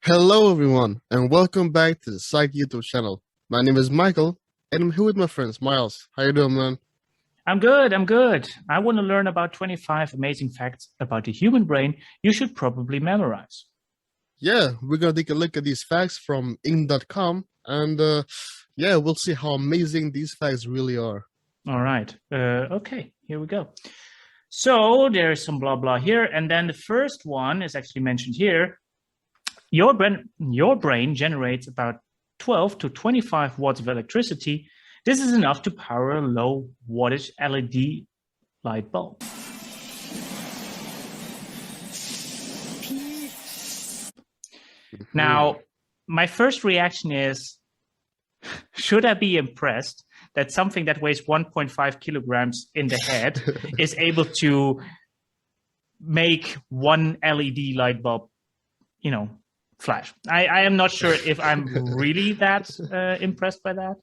Hello, everyone, and welcome back to the Psyched YouTube channel. My name is Michael, and I'm here with my friends, Miles. How you doing, man? I'm good. I'm good. I want to learn about 25 amazing facts about the human brain you should probably memorize. Yeah, we're gonna take a look at these facts from ing.com, and yeah, we'll see how amazing these facts really are. All right. Okay, here we go. So there's some blah blah here, and then the first one is actually mentioned here. Your brain generates about 12 to 25 watts of electricity. This is enough to power a low wattage LED light bulb. Now, my first reaction is, should I be impressed that something that weighs 1.5 kilograms in the head is able to make one LED light bulb, flash? I am not sure if I'm really that impressed by that.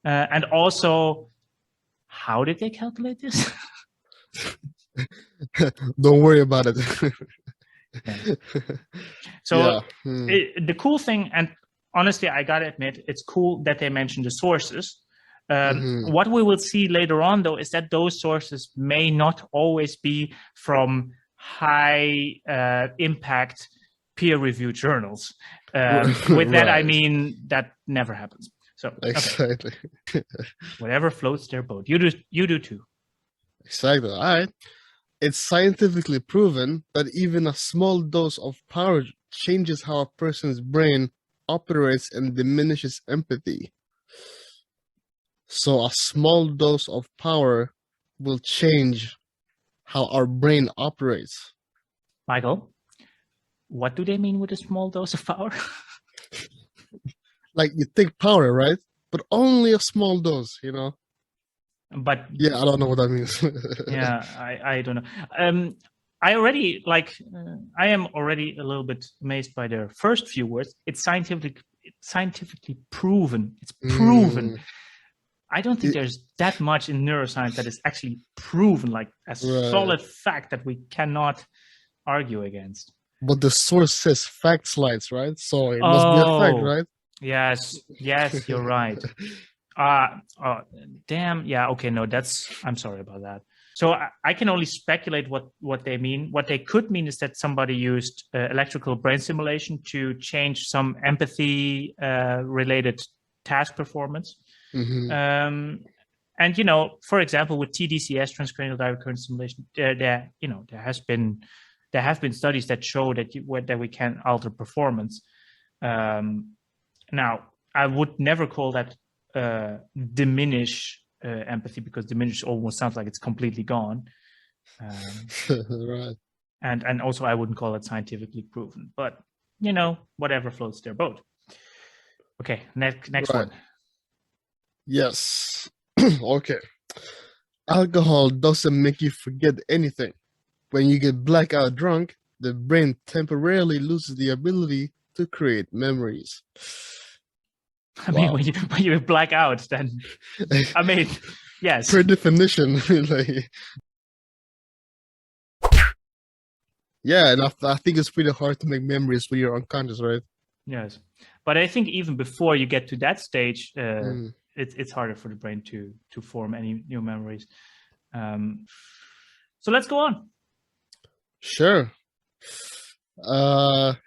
And also, how did they calculate this? Don't worry about it. Yeah. So the cool thing, and honestly, I gotta admit, it's cool that they mentioned the sources. What we will see later on, though, is that those sources may not always be from high impact peer-reviewed journals. With that, I mean that never happens. So exactly. Okay. Whatever floats their boat. You do too. Exactly. All right. It's scientifically proven that even a small dose of power changes how a person's brain operates and diminishes empathy. So a small dose of power will change how our brain operates. Michael, what do they mean with a small dose of power? Like you take power, right? But only a small dose, But yeah, I don't know what that means. Yeah, I don't know. I already I am already a little bit amazed by their first few words. It's scientifically proven. It's proven. I don't think there's that much in neuroscience that is actually proven, like a solid fact that we cannot argue against. But the source says fact slides, right? So it must be a fact, right? Yes, you're right. Damn. Yeah. Okay. No, I'm sorry about that. So I can only speculate what they mean. What they could mean is that somebody used electrical brain stimulation to change some empathy related task performance. And for example, with TDCS, transcranial direct current stimulation, there have been studies that show that we can alter performance. Now, I would never call that diminish empathy, because diminish almost sounds like it's completely gone. Right. And also I wouldn't call it scientifically proven, but whatever floats their boat. Okay, next one. Yes. Okay. Alcohol doesn't make you forget anything. When you get blackout drunk, the brain temporarily loses the ability to create memories. I mean, when you black out, then I mean, yes. Per definition, yeah, and I think it's pretty hard to make memories when you're unconscious, right? Yes, but I think even before you get to that stage, it's harder for the brain to form any new memories. So let's go on. Sure.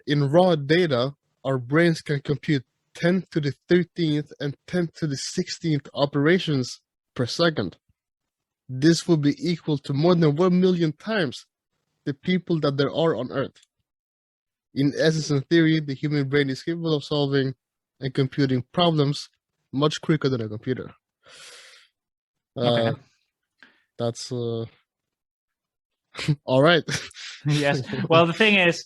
In raw data, our brains can compute 10 to the 13th and 10 to the 16th operations per second. This will be equal to more than 1 million times the people that there are on Earth. In essence and theory, the human brain is capable of solving and computing problems much quicker than a computer. Okay. That's all right. Yes. Well, the thing is,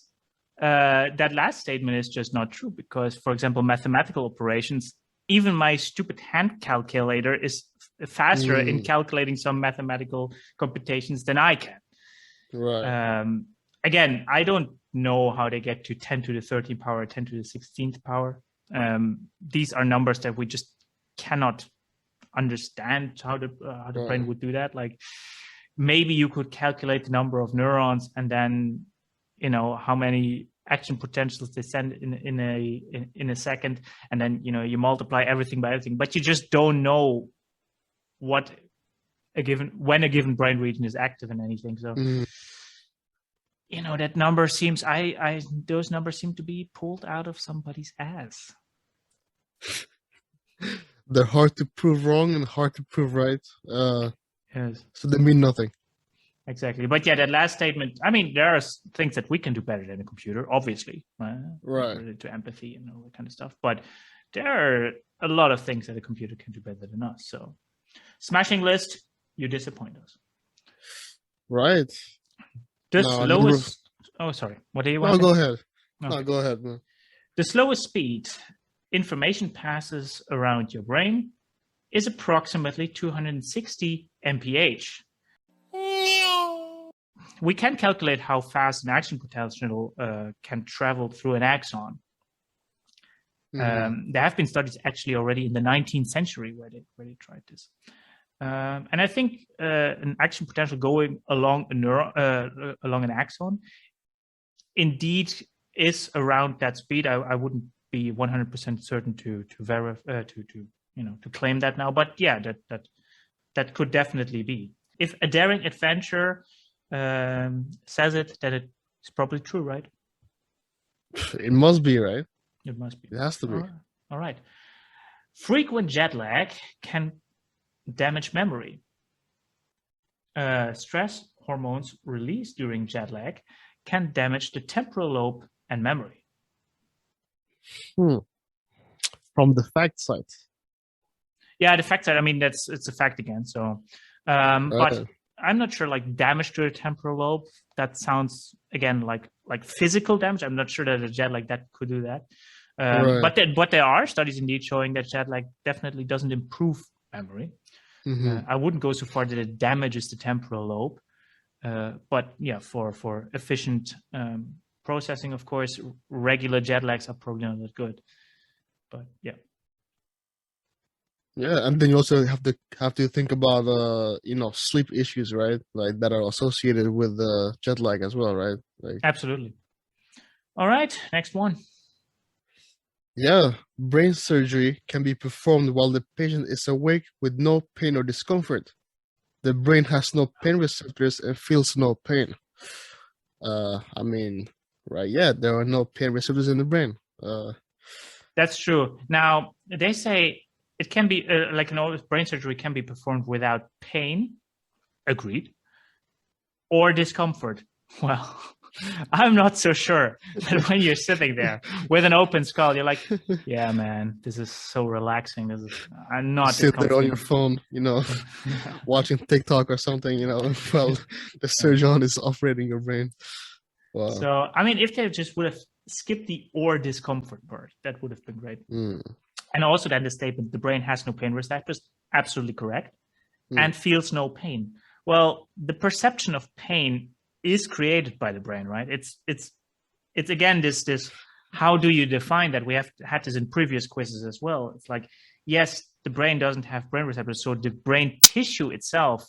that last statement is just not true, because, for example, mathematical operations, even my stupid hand calculator is faster in calculating some mathematical computations than I can. Right. Again, I don't know how they get to 10 to the 13th power, 10 to the 16th power. These are numbers that we just cannot understand how the brain would do that. Like, maybe you could calculate the number of neurons and then, how many action potentials they send in a second, and then you multiply everything by everything, but you just don't know when a given brain region is active in anything. So that number seems those numbers seem to be pulled out of somebody's ass. They're hard to prove wrong and hard to prove right. Yes. So they mean nothing. Exactly. But yeah, that last statement, I mean, there are things that we can do better than a computer, obviously, right? Related to empathy and all that kind of stuff. But there are a lot of things that a computer can do better than us. So smashing list, you disappoint us. Right. The slowest... Oh, sorry. What do you want? No, go ahead. Okay. No, go ahead. Man. The slowest speed information passes around your brain is approximately 260 mph. We can calculate how fast an action potential can travel through an axon. There have been studies actually already in the 19th century where they tried this. And I think an action potential going along along an axon indeed is around that speed. I wouldn't be 100% certain to verify to claim that now, but yeah, that could definitely be. If a daring adventure says it, then it's probably true, right? It must be, right? It must be. It has to be. All right. Frequent jet lag can damage memory. Stress hormones released during jet lag can damage the temporal lobe and memory. From the fact side. Yeah, the fact side. I mean, it's a fact again. So, but I'm not sure. Like damage to the temporal lobe. That sounds again like physical damage. I'm not sure that a jet lag that could do that. But there are studies indeed showing that jet lag definitely doesn't improve memory. I wouldn't go so far that it damages the temporal lobe. But yeah, for efficient processing, of course, regular jet lags are probably not that good. But yeah. Yeah, and then you also have to think about sleep issues, right? Like that are associated with jet lag as well, right? Like absolutely. All right, next one. Yeah, brain surgery can be performed while the patient is awake with no pain or discomfort. The brain has no pain receptors and feels no pain. I mean, right? Yeah, there are no pain receptors in the brain. That's true. Now they say it can be brain surgery can be performed without pain. Agreed. Or discomfort. Well, I'm not so sure that when you're sitting there with an open skull, you're like, yeah, man, this is so relaxing. I'm not sit there on your phone, watching TikTok or something, while the surgeon is operating your brain. Wow. So, I mean, if they just would have skipped the or discomfort part, that would have been great. And also then the statement, the brain has no pain receptors, absolutely correct, and feels no pain. Well, the perception of pain is created by the brain, right? It's again this how do you define that? We have had this in previous quizzes as well. It's like, yes, the brain doesn't have brain receptors, so the brain tissue itself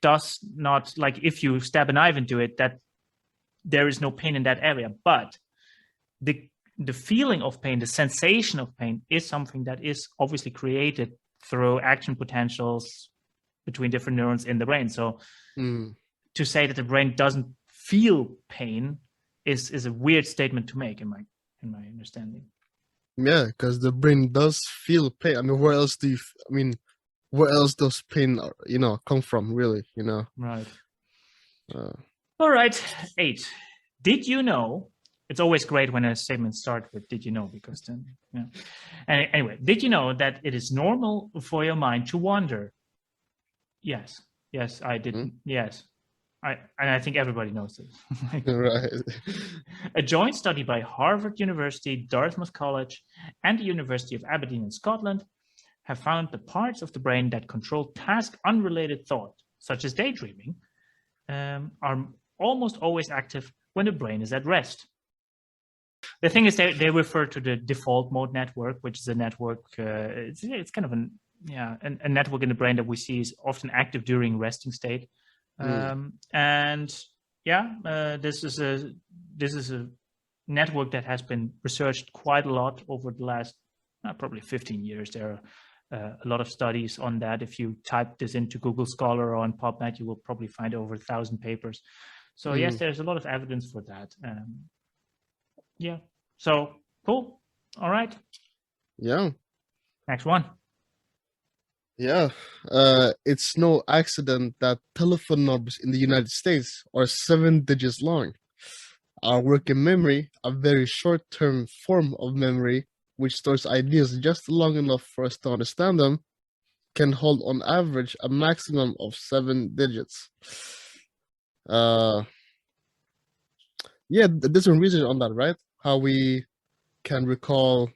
does not, like if you stab a knife into it, that there is no pain in that area. But the feeling of pain, the sensation of pain is something that is obviously created through action potentials between different neurons in the brain. So to say that the brain doesn't feel pain is a weird statement to make in my understanding. Yeah, because the brain does feel pain. I mean, where else does pain, come from, really, Right. All right, 8. Did you know? It's always great when a statement starts with "did you know," because then, Anyway, did you know that it is normal for your mind to wander? Yes, I did. Yes. I think everybody knows this. Right. A joint study by Harvard University, Dartmouth College, and the University of Aberdeen in Scotland have found the parts of the brain that control task-unrelated thought, such as daydreaming, are almost always active when the brain is at rest. The thing is, they refer to the default mode network, which is a network. It's kind of a network in the brain that we see is often active during resting state. This is a network that has been researched quite a lot over the last probably 15 years. There are a lot of studies on that. If you type this into Google Scholar or on PubMed, you will probably find over 1,000 papers. So yes, there's a lot of evidence for that. Yeah. So cool. All right. Yeah. Next one. Yeah. It's no accident that telephone numbers in the United States are 7 digits long. Our working memory, a very short-term form of memory, which stores ideas just long enough for us to understand them, can hold on average a maximum of 7 digits. Yeah, there's some research on that, right? How we can recall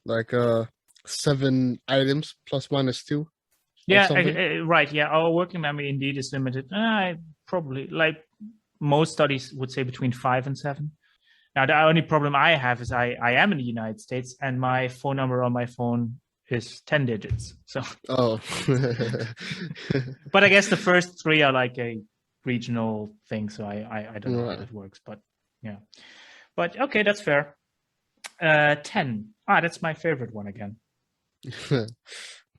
like 7 items plus minus 2. Yeah, something. right. Yeah, our working memory indeed is limited. Probably, like most studies would say, between 5 and 7. Now, the only problem I have is I am in the United States and my phone number on my phone is 10 digits. So, Oh. but I guess the first 3 are like a regional thing. So I don't know how that works, but yeah. But okay, that's fair. 10. That's my favorite one again.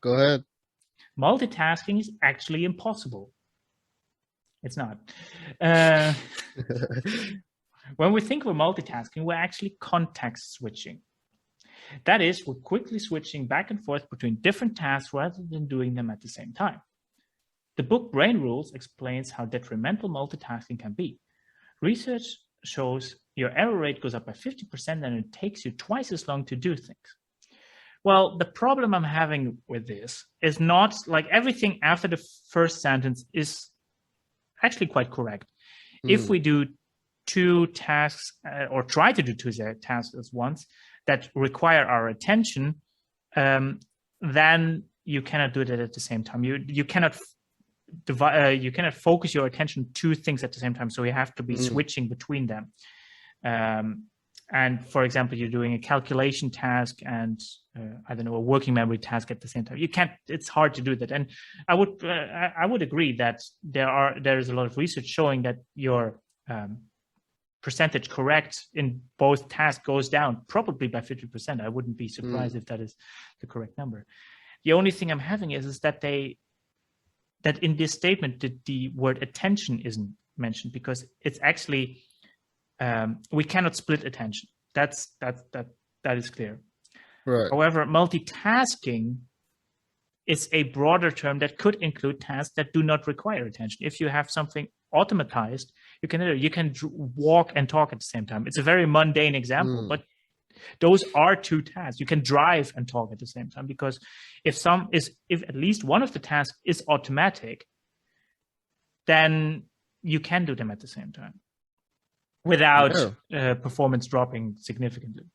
Go ahead. Multitasking is actually impossible. It's not. When we think of multitasking, we're actually context switching. That is, we're quickly switching back and forth between different tasks rather than doing them at the same time. The book Brain Rules explains how detrimental multitasking can be. Research shows your error rate goes up by 50% and it takes you twice as long to do things. Well, the problem I'm having with this is not like everything after the first sentence is actually quite correct. If we do 2 tasks or try to do 2 tasks at once that require our attention, then you cannot do that at the same time. You cannot you cannot focus your attention 2 things at the same time. So you have to be switching between them. And for example, you're doing a calculation task and I don't know, a working memory task at the same time. You can't. It's hard to do that. And I would agree that there is a lot of research showing that your percentage correct in both tasks goes down probably by 50%. I wouldn't be surprised if that is the correct number. The only thing I'm having is that that in this statement the word attention isn't mentioned, because it's actually we cannot split attention. That is clear. Right. However, multitasking is a broader term that could include tasks that do not require attention. If you have something automatized, you can walk and talk at the same time. It's a very mundane example, but those are 2 tasks. You can drive and talk at the same time, because if at least one of the tasks is automatic, then you can do them at the same time without performance dropping significantly.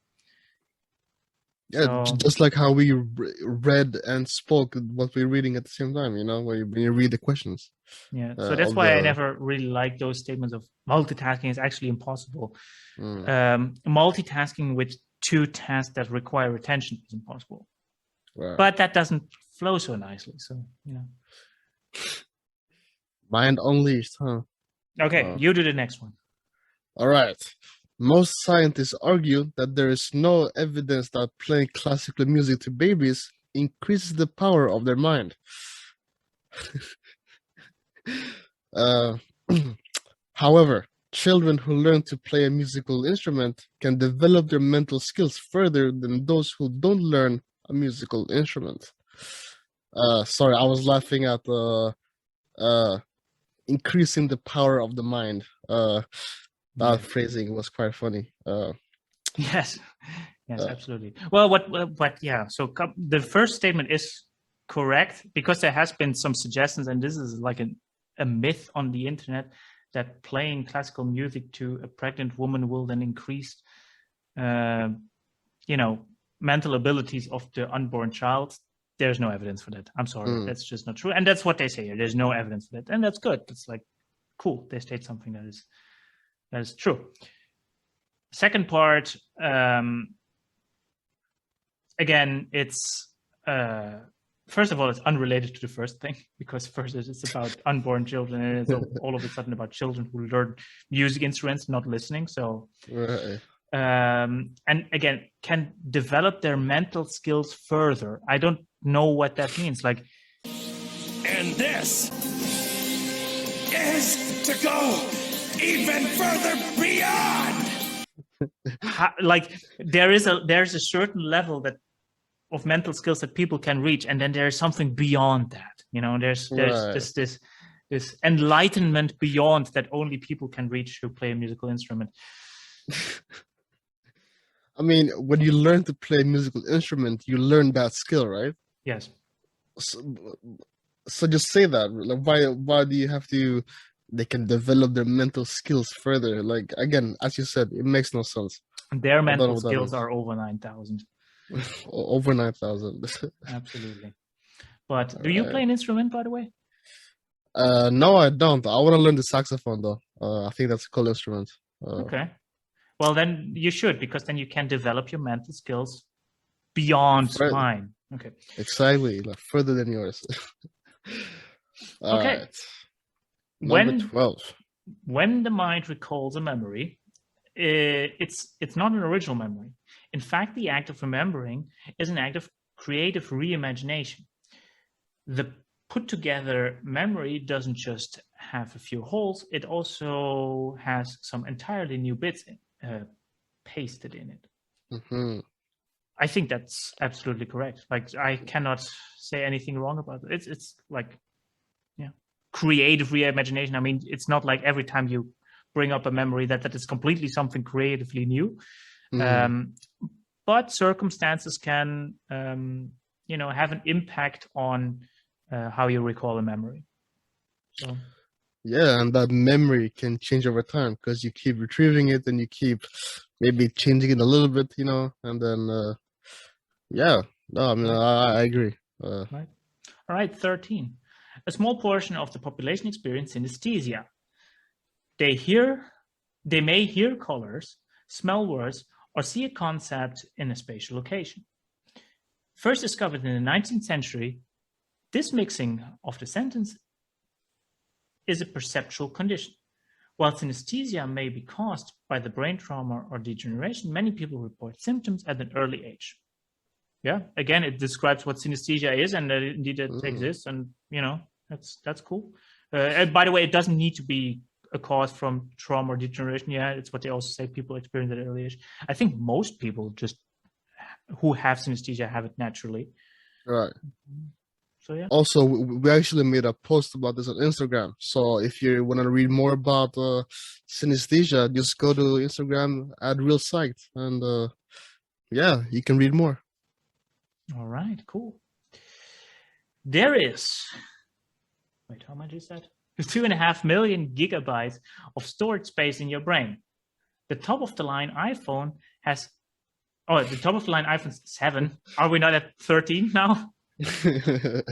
Yeah, just like how we read and spoke what we're reading at the same time, when you read the questions. Yeah, so that's why I never really like those statements of multitasking is actually impossible. Multitasking with 2 tasks that require attention is impossible. Right. But that doesn't flow so nicely, so, Mind unleashed, huh? Okay, you do the next one. All right. Most scientists argue that there is no evidence that playing classical music to babies increases the power of their mind. However, children who learn to play a musical instrument can develop their mental skills further than those who don't learn a musical instrument. Sorry, I was laughing at increasing the power of the mind. That phrasing was quite funny. Yes, absolutely. Well, but yeah, so the first statement is correct, because there has been some suggestions, and this is like a myth on the internet, that playing classical music to a pregnant woman will then increase, mental abilities of the unborn child. There's no evidence for that. I'm sorry, that's just not true. And that's what they say here. There's no evidence for that, and that's good. It's like, cool. They state something that is true. Second part, again, it's first of all, it's unrelated to the first thing, because first it's about unborn children, and it's all of a sudden about children who learn music instruments, not listening. So, and again, can develop their mental skills further. I don't know what that means. Like, And this is to go even further beyond. like there's a certain level that of mental skills that people can reach, and then there's something beyond that. There's Right. just this enlightenment beyond that only people can reach who play a musical instrument. I mean, when you learn to play a musical instrument, you learn that skill, right? Yes. So just say that. Like, why do you have to? They can develop their mental skills further. Like, again, as you said, it makes no sense. Their I don't know mental what that skills is. are over 9,000. Over 9,000. Absolutely. But do you play an instrument, by the way? No, I don't. I want to learn the saxophone though. I think that's a cool instrument. Okay. Well, then you should, because then you can develop your mental skills beyond Right. mine. Okay. Exactly, like further than yours. All Okay. right. Number When 12. when the mind recalls a memory, it's not an original memory. In fact, the act of remembering is an act of creative reimagination. The put together memory doesn't just have a few holes, it also has some entirely new bits pasted in it. Mm-hmm. I think that's absolutely correct. Like, I cannot say anything wrong about it. It's like, yeah, creative reimagination. I mean, it's not like every time you bring up a memory that is completely something creatively new. But circumstances can, have an impact on how you recall a memory. So, Yeah, and that memory can change over time because you keep retrieving it and you keep maybe changing it a little bit, and then yeah, no, I mean, I agree. right. All right, 13. A small portion of the population experience synaesthesia. They may hear colors, smell words, or see a concept in a spatial location. First discovered in the 19th century, this mixing of the sentence is a perceptual condition. While synesthesia may be caused by the brain trauma or degeneration, many people report symptoms at an early age. Yeah, again, it describes what synesthesia is, and indeed it exists, and that's cool. And by the way, it doesn't need to be a cause from trauma or degeneration. Yeah, it's what they also say people experience at an early age. I think most people just who have synesthesia have it naturally. Right. So yeah. Also, we actually made a post about this on Instagram. So if you want to read more about synesthesia, just go to Instagram, add real Psyched, and yeah, you can read more. All right, cool. There is, wait, how much is that? 2.5 million gigabytes of storage space in your brain. The top of the line iPhone has, the top of the line iPhone 7. Are we not at 13 now? Okay,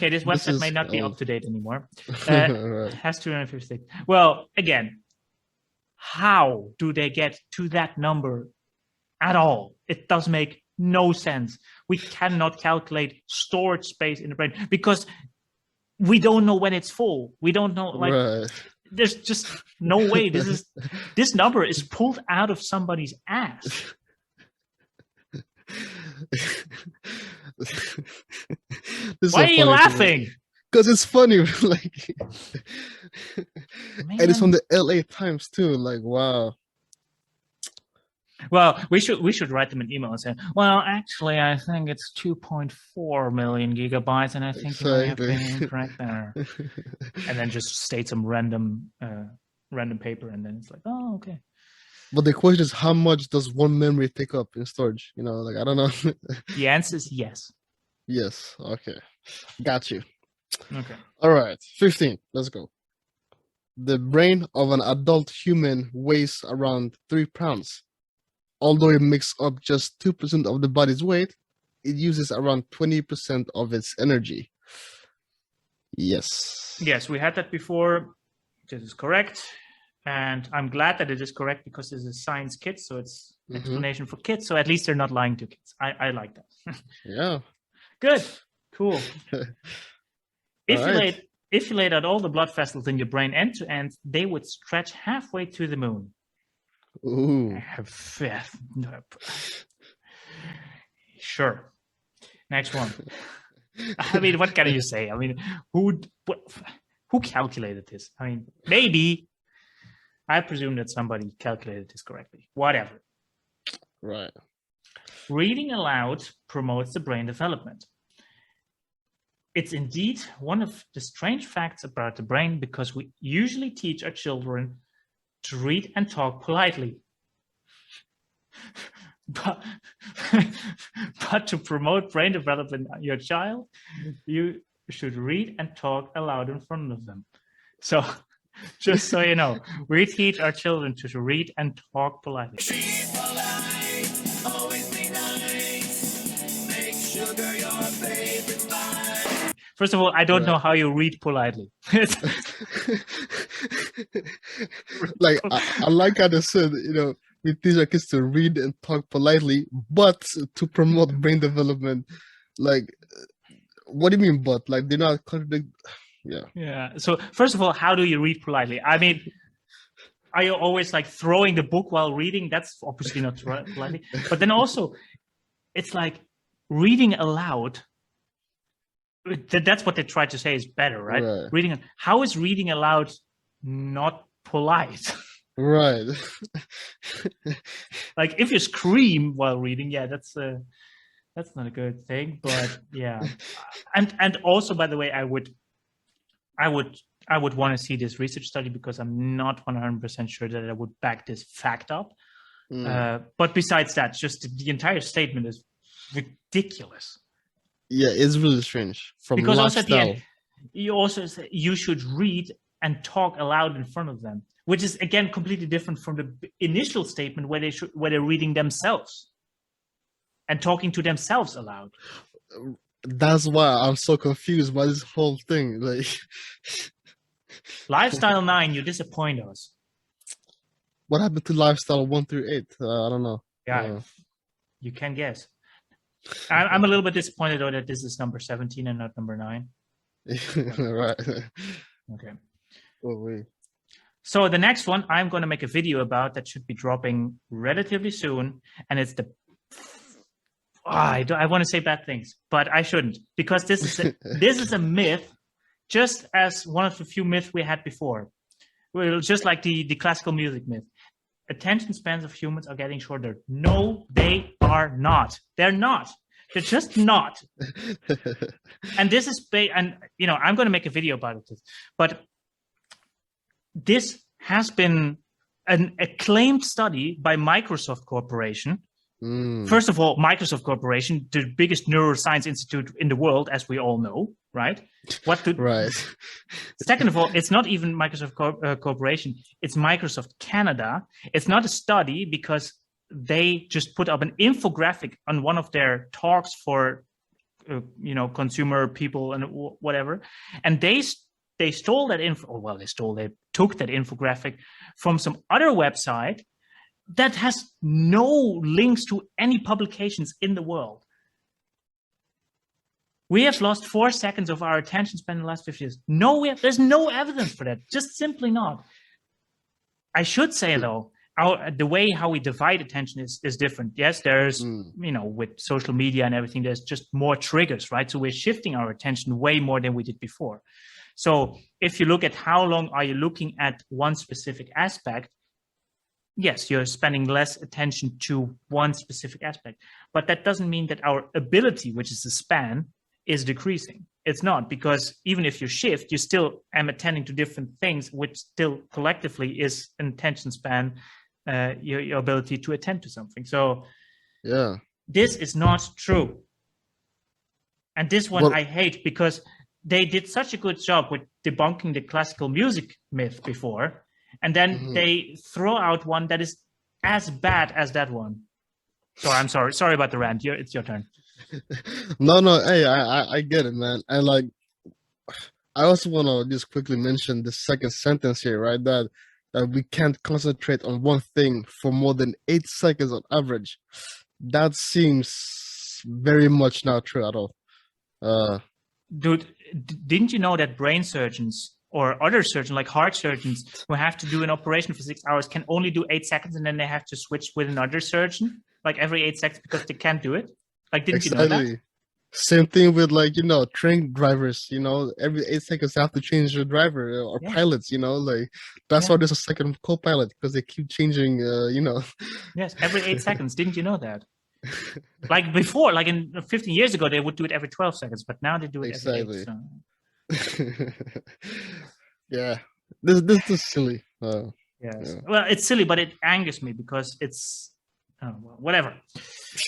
this website may not be up to date anymore. Right. Has 256. Well, again, how do they get to that number at all? It does make no sense. We cannot calculate storage space in the brain because we don't know when it's full. We don't know, like, Right. there's just no way. This number is pulled out of somebody's ass. Why are you laughing? Because it's funny, like, and it's from the LA Times too. Like, wow. Well, we should write them an email and say, well, actually, I think it's 2.4 million gigabytes, and I think you may have been incorrect there. And then just state some random paper, and then it's like, oh, okay. But the question is, how much does one memory take up in storage? Like, I don't know. The answer is yes. Yes. Okay. Got you. Okay. All right. 15. Let's go. The brain of an adult human weighs around 3 pounds. Although it makes up just 2% of the body's weight, it uses around 20% of its energy. Yes. Yes, we had that before. This is correct. And I'm glad that it is correct because this is science kids, so it's an explanation for kids. So at least they're not lying to kids. I like that. Yeah. Good. Cool. If you laid out all the blood vessels in your brain end to end, they would stretch halfway to the moon. Ooh. Sure. Next one. I mean, what can you say? I mean, who calculated this? I mean, maybe. I presume that somebody calculated this correctly. Whatever. Right. Reading aloud promotes the brain development. It's indeed one of the strange facts about the brain because we usually teach our children to read and talk politely. But to promote brain development in your child, you should read and talk aloud in front of them. So, just so you know, we teach our children to read and talk politely. First of all, I don't know how you read politely. Like I like how they said, you know, we teach our kids to read and talk politely, but to promote brain development. Like, what do you mean, but? Like, they're not contradict. Yeah. Yeah. So first of all, how do you read politely? I mean, are you always like throwing the book while reading? That's obviously not politely. But then also, it's like reading aloud. That's what they try to say is better, right? Reading. How is reading aloud not polite? Right. Like if you scream while reading, yeah, that's not a good thing. But yeah, and also, by the way, I would want to see this research study because I'm not 100% sure that I would back this fact up. But besides that, just the entire statement is ridiculous. Yeah, it's really strange. Because also at the end, you also say you should read and talk aloud in front of them, which is again completely different from the initial statement where they're reading themselves and talking to themselves aloud. That's why I'm so confused by this whole thing. Like, Lifestyle 9, you disappoint us. What happened to lifestyle 1 through 8? I don't know. Yeah, you can guess. I'm a little bit disappointed though that this is number 17 and not number 9. Right. Okay. Oh, wait. So the next one I'm going to make a video about that should be dropping relatively soon, and it's the. I want to say bad things, but I shouldn't because this is a myth, just as one of the few myths we had before. Well, just like the classical music myth. Attention spans of humans are getting shorter. No, they are not. They're not. They're just not. And this is, and you know, I'm going to make a video about it. But this has been an acclaimed study by Microsoft Corporation. First of all, Microsoft Corporation, the biggest neuroscience institute in the world, as we all know, right? Right. Second of all, it's not even Microsoft Corporation. It's Microsoft Canada. It's not a study because they just put up an infographic on one of their talks for, consumer people and whatever. And they stole that info. Well, they took that infographic from some other website that has no links to any publications in the world. We have lost 4 seconds of our attention span in the last 50 years. No, there's no evidence for that. Just simply not. I should say, though, the way how we divide attention is different. Yes, there's, with social media and everything, there's just more triggers, right? So we're shifting our attention way more than we did before. So if you look at how long are you looking at one specific aspect, yes, you're spending less attention to one specific aspect, but that doesn't mean that our ability, which is the span, is decreasing. It's not, because even if you shift, you still am attending to different things, which still collectively is an attention span, your ability to attend to something. So yeah, this is not true. And this one I hate because they did such a good job with debunking the classical music myth before. And then they throw out one that is as bad as that one. So I'm sorry. Sorry about the rant. It's your turn. No. Hey, I get it, man. And like, I also want to just quickly mention the second sentence here, right? That we can't concentrate on one thing for more than 8 seconds on average. That seems very much not true at all. Dude, didn't you know that brain surgeons or other surgeons, like heart surgeons, who have to do an operation for 6 hours, can only do 8 seconds, and then they have to switch with another surgeon, like every 8 seconds, because they can't do it. Like, didn't you know that? Same thing with, like, train drivers, every 8 seconds they have to change their driver, or Yes. pilots, like that's why there's a second co-pilot, because they keep changing, Yes, every 8 seconds. Didn't you know that? Like before, like in 15 years ago, they would do it every 12 seconds, but now they do it every 8. So. Yeah, this is silly. Yes. Yeah. Well, it's silly, but it angers me because it's well, whatever.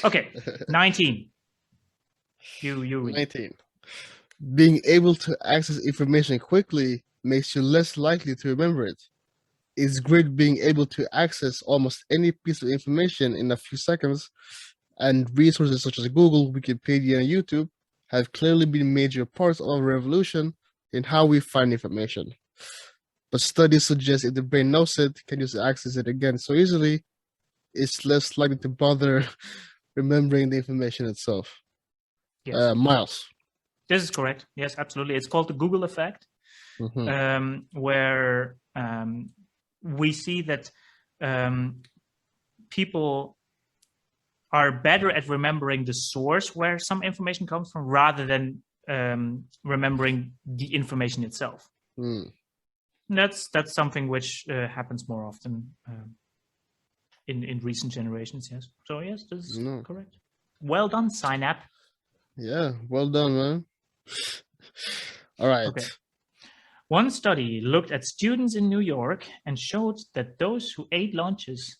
Okay, 19. You read. 19. Being able to access information quickly makes you less likely to remember it. It's great being able to access almost any piece of information in a few seconds, and resources such as Google, Wikipedia, and YouTube have clearly been major parts of a revolution in how we find information. But studies suggest if the brain knows it, can just access it again so easily, it's less likely to bother remembering the information itself. Yes. Miles. This is correct. Yes, absolutely. It's called the Google effect, where we see that people are better at remembering the source where some information comes from, rather than remembering the information itself. That's something which happens more often in recent generations. Yes. So yes, this is correct. Well done, Synapse. Yeah, well done, man. All right. Okay. One study looked at students in New York and showed that those who ate lunches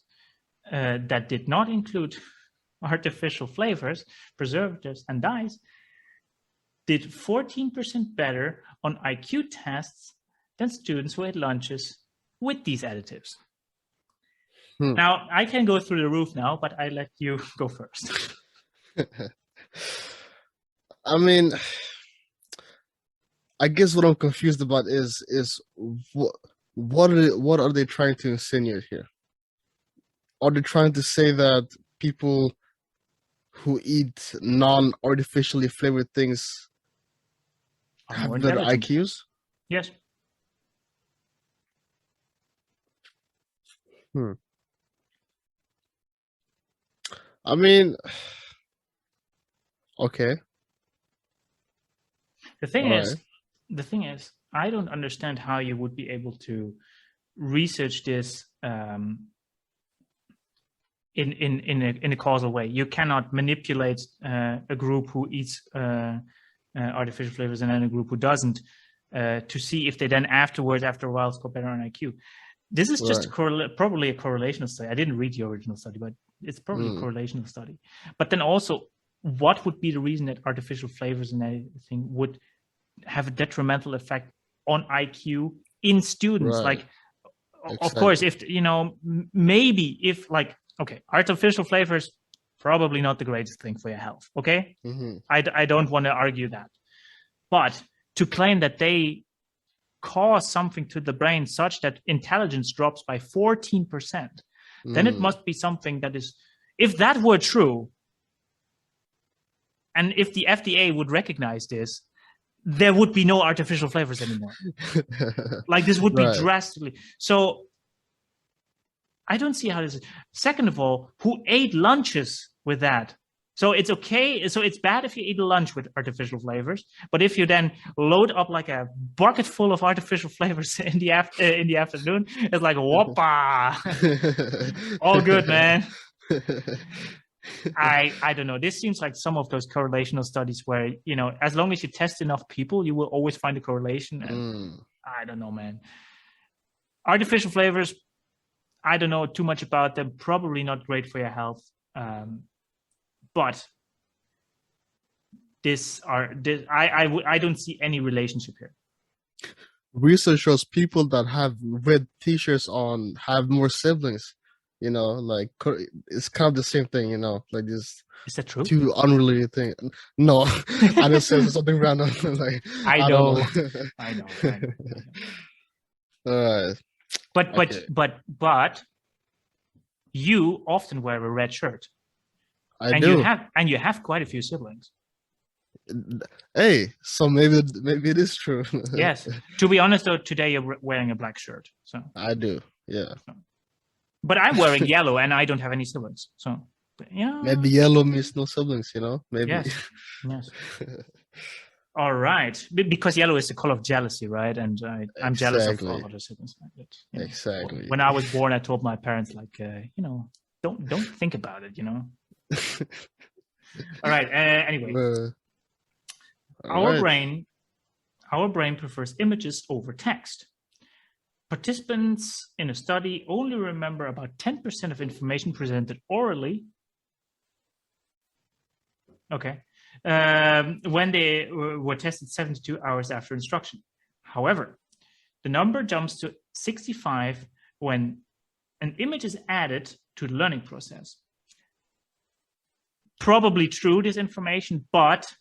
that did not include artificial flavors, preservatives, and dyes did 14% better on IQ tests than students who ate lunches with these additives. Now, I can go through the roof now, but I let you go first. I mean, I guess what I'm confused about is what are they trying to insinuate here? Are they trying to say that people who eat non-artificially flavored things have better IQs? Yes. I mean, okay. The thing is, I don't understand how you would be able to research this in a causal way. You cannot manipulate a group who eats artificial flavors and then a group who doesn't to see if they then afterwards, after a while, score better on IQ. This is just probably a correlational study. I didn't read the original study, but it's probably a correlational study. But then also, what would be the reason that artificial flavors and everything would have a detrimental effect on IQ in students? Like, of course, if, maybe if, like, okay, artificial flavors, probably not the greatest thing for your health, okay? I don't want to argue that. But to claim that they cause something to the brain such that intelligence drops by 14%, then it must be something that is, if that were true, and if the FDA would recognize this, there would be no artificial flavors anymore. Like, this would be drastically. So I don't see how this is. Second of all, who ate lunches with that? So it's okay. So it's bad if you eat a lunch with artificial flavors, but if you then load up like a bucket full of artificial flavors in the afternoon, it's like, whoppa, all good, man. I don't know. This seems like some of those correlational studies where, as long as you test enough people, you will always find a correlation. And I don't know, man. Artificial flavors, I don't know too much about them. Probably not great for your health. But I don't see any relationship here. Research shows people that have red t-shirts on have more siblings. Like, it's kind of the same thing, like this. Is that true? Two unrelated things. No, I just said something random. Like, I know. I know. All right. But you often wear a red shirt. I do. You have quite a few siblings. Hey, so maybe it is true. Yes. To be honest, though, today you're wearing a black shirt. So, I do. Yeah. but I'm wearing yellow, and I don't have any siblings. So, yeah. Maybe yellow means no siblings. Maybe. Yes. Yes. All right, because yellow is the color of jealousy, right? And I'm jealous of all Exactly. other siblings. Exactly. When I was born, I told my parents, like, don't think about it. All right. Anyway, All right. our brain prefers images over text. Participants in a study only remember about 10% of information presented orally. Okay. When they were tested 72 hours after instruction. However, the number jumps to 65 when an image is added to the learning process. Probably true, this information, but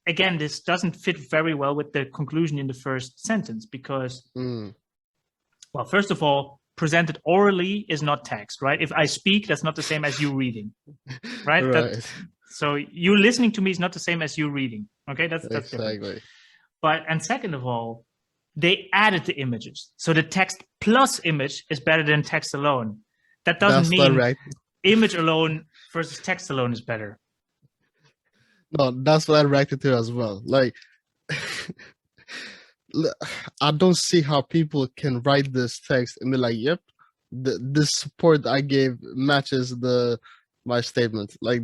again, this doesn't fit very well with the conclusion in the first sentence because, well, first of all, presented orally is not text, right? If I speak, that's not the same as you reading, right? Right. So you listening to me is not the same as you reading. Okay, that's Exactly. different. And second of all, they added the images. So the text plus image is better than text alone. That doesn't mean right. image alone versus text alone is better. No, that's what I reacted to as well. Like, I don't see how people can write this text and be like, "Yep, this support I gave matches my statement." Like,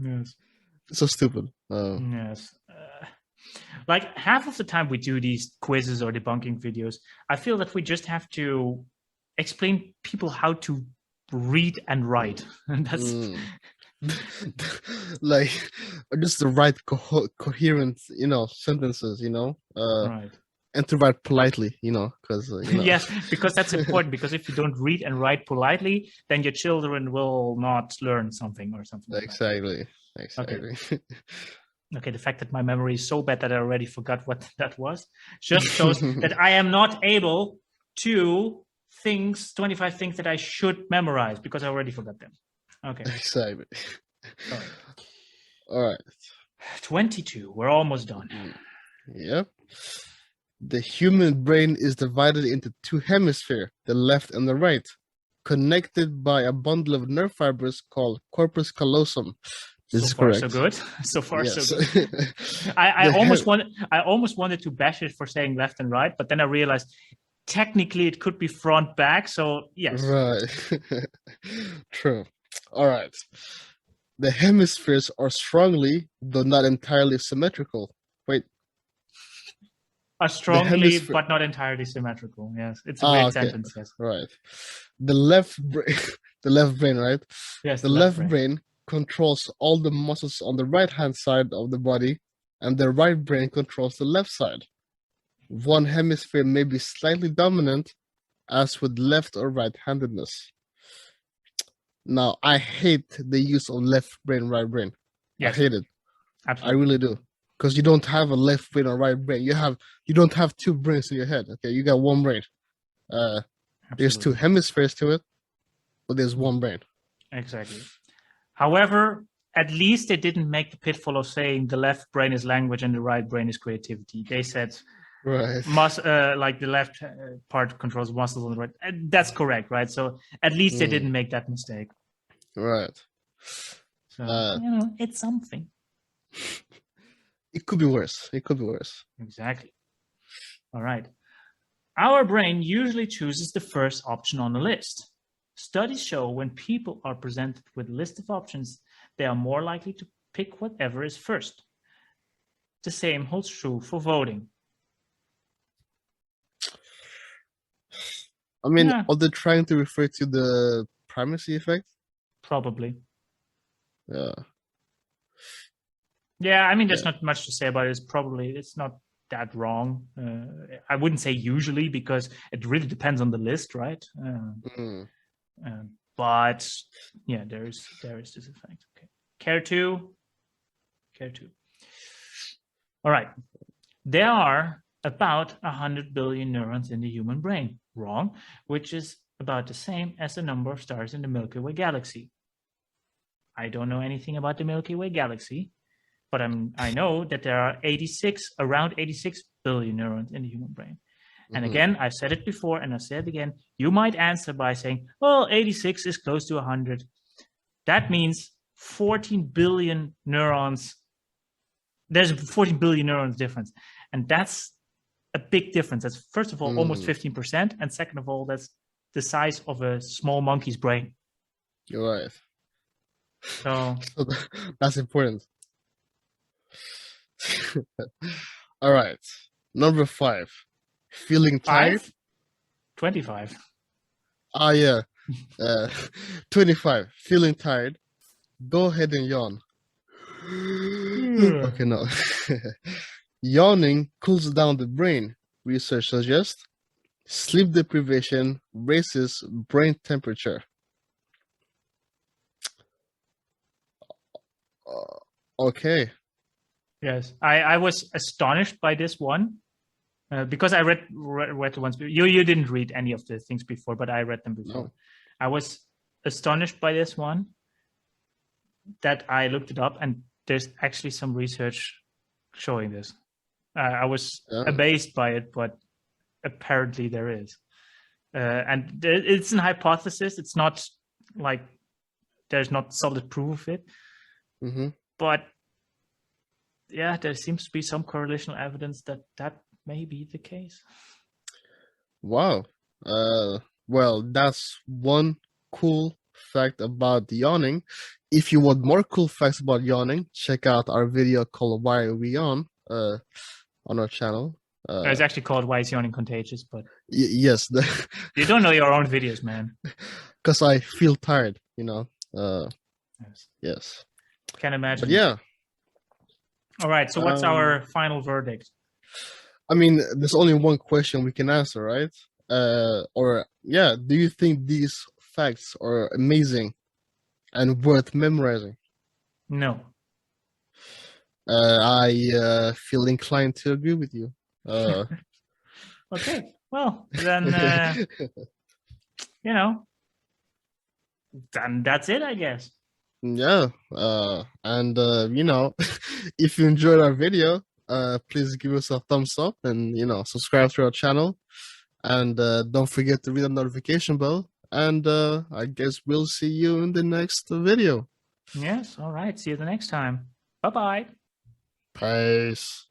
yes, so stupid. Yes. Like half of the time we do these quizzes or debunking videos, I feel that we just have to explain people how to read and write, and that's like just the right coherent, sentences, right. and to write politely, because Yes, because that's important. Because if you don't read and write politely, then your children will not learn something or something. Exactly. Like that. Okay, the fact that my memory is so bad that I already forgot what that was just shows that I am not able to 25 things that I should memorize because I already forgot them. Okay. Exactly. All right. 22. We're almost done. Yep. The human brain is divided into two hemispheres, the left and the right, connected by a bundle of nerve fibers called corpus callosum. This is correct. So good. So far, yes. so good. I almost wanted to bash it for saying left and right, but then I realized technically it could be front back. So yes. Right. True. All right. The hemispheres are strongly, though not entirely, symmetrical. Wait. Are strongly, but not entirely symmetrical. Yes, it's a great sentence. Yes. Right. The left brain, right? Yes. The left brain controls all the muscles on the right-hand side of the body, and the right brain controls the left side. One hemisphere may be slightly dominant, as with left or right-handedness. Now, I hate the use of left brain, right brain. Yes. I hate it. Absolutely. I really do. Because you don't have a left brain or right brain. You don't have two brains in your head. Okay, you got one brain. There's two hemispheres to it, but there's one brain. Exactly. However, at least they didn't make the pitfall of saying the left brain is language and the right brain is creativity. They said, right, like the left part controls muscles on the right. And that's correct, right? So at least they didn't make that mistake. Right. So it's something. It could be worse. It could be worse. Exactly. All right. Our brain usually chooses the first option on the list. Studies show when people are presented with a list of options, they are more likely to pick whatever is first. The same holds true for voting. I mean, are they trying to refer to the primacy effect? Probably. Yeah. Yeah, I mean, there's not much to say about it. It's not that wrong. I wouldn't say usually because it really depends on the list, right? But yeah, there is this effect. Okay. Care to? All right. There are about 100 billion neurons in the human brain. Wrong, which is about the same as the number of stars in the Milky Way galaxy. I don't know anything about the Milky Way galaxy, but I know that there are around 86 billion neurons in the human brain. And again, I've said it before and I'll say it again. You might answer by saying, well, 86 is close to 100. That means 14 billion neurons. There's 14 billion neurons difference. And that's a big difference. That's, first of all, almost 15%. And second of all, that's the size of a small monkey's brain. You're right. So that's important. All right. Number 5. Feeling tired? 25. Ah, yeah. 25. Feeling tired? Go ahead and yawn. Okay, no. Yawning cools down the brain. Research suggests sleep deprivation raises brain temperature. Okay. Yes, I was astonished by this one because I read the ones. You didn't read any of the things before, but I read them before. No. I was astonished by this one that I looked it up, and there's actually some research showing this. I was amazed by it, but apparently there is. And it's an hypothesis. It's not like there's not solid proof of it. But yeah, there seems to be some correlational evidence that that may be the case. Wow. Well, that's one cool fact about yawning. If you want more cool facts about yawning, check out our video called Why We Yawn on our channel. It's actually called Why Is Yawning Contagious, but yes. you don't know your own videos, man. Because I feel tired, Yes. Yes. Can't imagine. But yeah. All right, so what's our final verdict? I mean, there's only one question we can answer, right? Do you think these facts are amazing and worth memorizing? No. I feel inclined to agree with you. Okay, well, then, then that's it, I guess. Yeah. If you enjoyed our video, please give us a thumbs up and, subscribe to our channel. And don't forget to read the notification bell. And I guess we'll see you in the next video. Yes, all right. See you the next time. Bye-bye. Peace.